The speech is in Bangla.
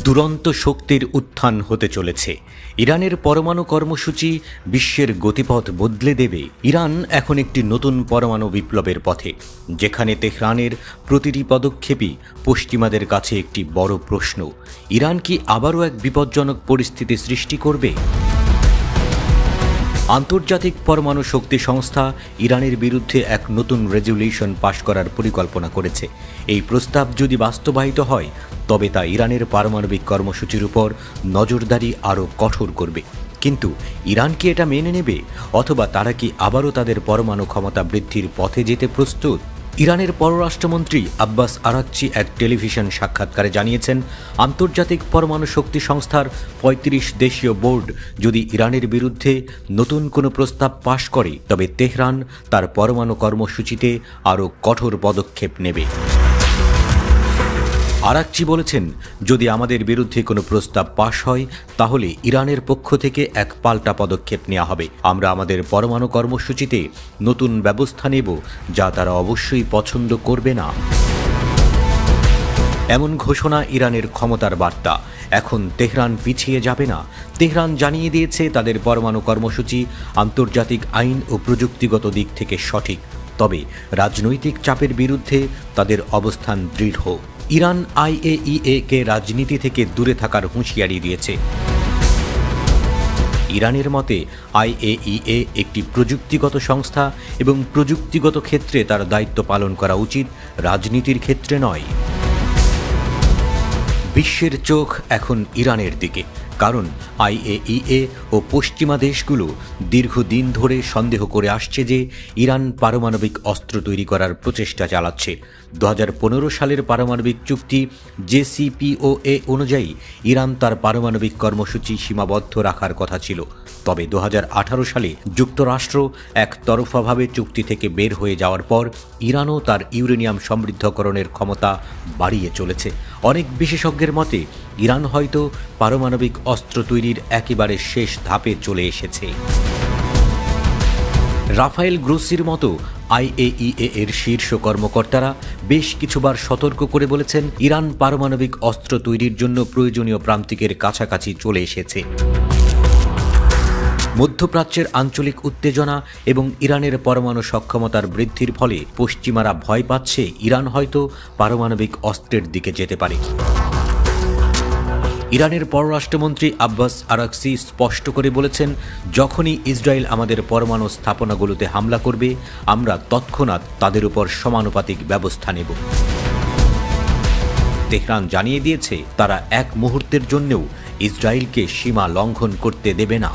দুরন্ত শক্তির উত্থান হতে চলেছে। ইরানের পরমাণু কর্মসূচি বিশ্বের গতিপথ বদলে দেবে। ইরান এখন একটি নতুন পরমাণু বিপ্লবের পথে, যেখানে তেহরানের প্রতিটি পদক্ষেপই পশ্চিমাদের কাছে একটি বড় প্রশ্ন। ইরান কি আবারও এক বিপজ্জনক পরিস্থিতি সৃষ্টি করবে? আন্তর্জাতিক পরমাণু শক্তি সংস্থা ইরানের বিরুদ্ধে এক নতুন রেজুলিউশন পাশ করার পরিকল্পনা করেছে। এই প্রস্তাব যদি বাস্তবায়িত হয়, তবে তা ইরানের পারমাণবিক কর্মসূচির উপর নজরদারি আরও কঠোর করবে। কিন্তু ইরান কি এটা মেনে নেবে, অথবা তারা কি আবারও তাদের পরমাণু ক্ষমতা বৃদ্ধির পথে যেতে প্রস্তুত? ইরানের পররাষ্ট্রমন্ত্রী আব্বাস আরাকচি এক টেলিভিশন সাক্ষাৎকারে জানিয়েছেন, আন্তর্জাতিক পরমাণু শক্তি সংস্থার ৩৫ দেশীয় বোর্ড যদি ইরানের বিরুদ্ধে নতুন কোনো প্রস্তাব পাশ করে, তবে তেহরান তার পরমাণু কর্মসূচিতে আরও কঠোর পদক্ষেপ নেবে। আরাকচি বলেছেন, যদি আমাদের বিরুদ্ধে কোনো প্রস্তাব পাশ হয়, তাহলে ইরানের পক্ষ থেকে এক পাল্টা পদক্ষেপ নেওয়া হবে। আমরা আমাদের পরমাণু কর্মসূচিতে নতুন ব্যবস্থা নেব, যা তারা অবশ্যই পছন্দ করবে না। এমন ঘোষণা ইরানের ক্ষমতার বার্তা। এখন তেহরান পিছিয়ে যাবে না। তেহরান জানিয়ে দিয়েছে তাদের পরমাণু কর্মসূচি আন্তর্জাতিক আইন ও প্রযুক্তিগত দিক থেকে সঠিক, তবে রাজনৈতিক চাপের বিরুদ্ধে তাদের অবস্থান দৃঢ়। ইরান IAEA কে রাজনীতি থেকে দূরে থাকার হুঁশিয়ারি দিয়েছে। ইরানের মতে IAEA একটি প্রযুক্তিগত সংস্থা এবং প্রযুক্তিগত ক্ষেত্রে তার দায়িত্ব পালন করা উচিত, রাজনীতির ক্ষেত্রে নয়। বিশ্বের চোখ এখন ইরানের দিকে, কারণ IAEA ও পশ্চিমা দেশগুলো দীর্ঘদিন ধরে সন্দেহ করে আসছে যে ইরান পারমাণবিক অস্ত্র তৈরি করার প্রচেষ্টা চালাচ্ছে। 2015 সালের পারমাণবিক চুক্তি JCPOA অনুযায়ী ইরান তার পারমাণবিক কর্মসূচি সীমাবদ্ধ রাখার কথা ছিল, তবে 2018 সালে যুক্তরাষ্ট্র একতরফাভাবে চুক্তি থেকে বের হয়ে যাওয়ার পর ইরানও তার ইউরেনিয়াম সমৃদ্ধকরণের ক্ষমতা বাড়িয়ে চলেছে। অনেক বিশেষজ্ঞের মতে ইরান হয়তো পারমাণবিক অস্ত্র তৈরির একেবারে শেষ ধাপে চলে এসেছে। রাফায়েল গ্রোসির মতো IAEA এর শীর্ষ কর্মকর্তারা বেশ কিছুবার সতর্ক করে বলেছেন, ইরান পারমাণবিক অস্ত্র তৈরির জন্য প্রয়োজনীয় প্রান্তিকের কাছাকাছি চলে এসেছে। মধ্যপ্রাচ্যের আঞ্চলিক উত্তেজনা এবং ইরানের পরমাণু সক্ষমতার বৃদ্ধির ফলে পশ্চিমারা ভয় পাচ্ছে ইরান হয়তো পারমাণবিক অস্ত্রের দিকে যেতে পারে। ইরানের পররাষ্ট্রমন্ত্রী আব্বাস আরাকচি স্পষ্ট করে বলেছেন, যখনই ইসরায়েল আমাদের পরমাণু স্থাপনাগুলোতে হামলা করবে, আমরা তৎক্ষণাৎ তাদের উপর সমানুপাতিক ব্যবস্থা নেব। তেহরান জানিয়ে দিয়েছে, তারা এক মুহূর্তের জন্যও ইসরায়েলকে সীমা লঙ্ঘন করতে দেবে না।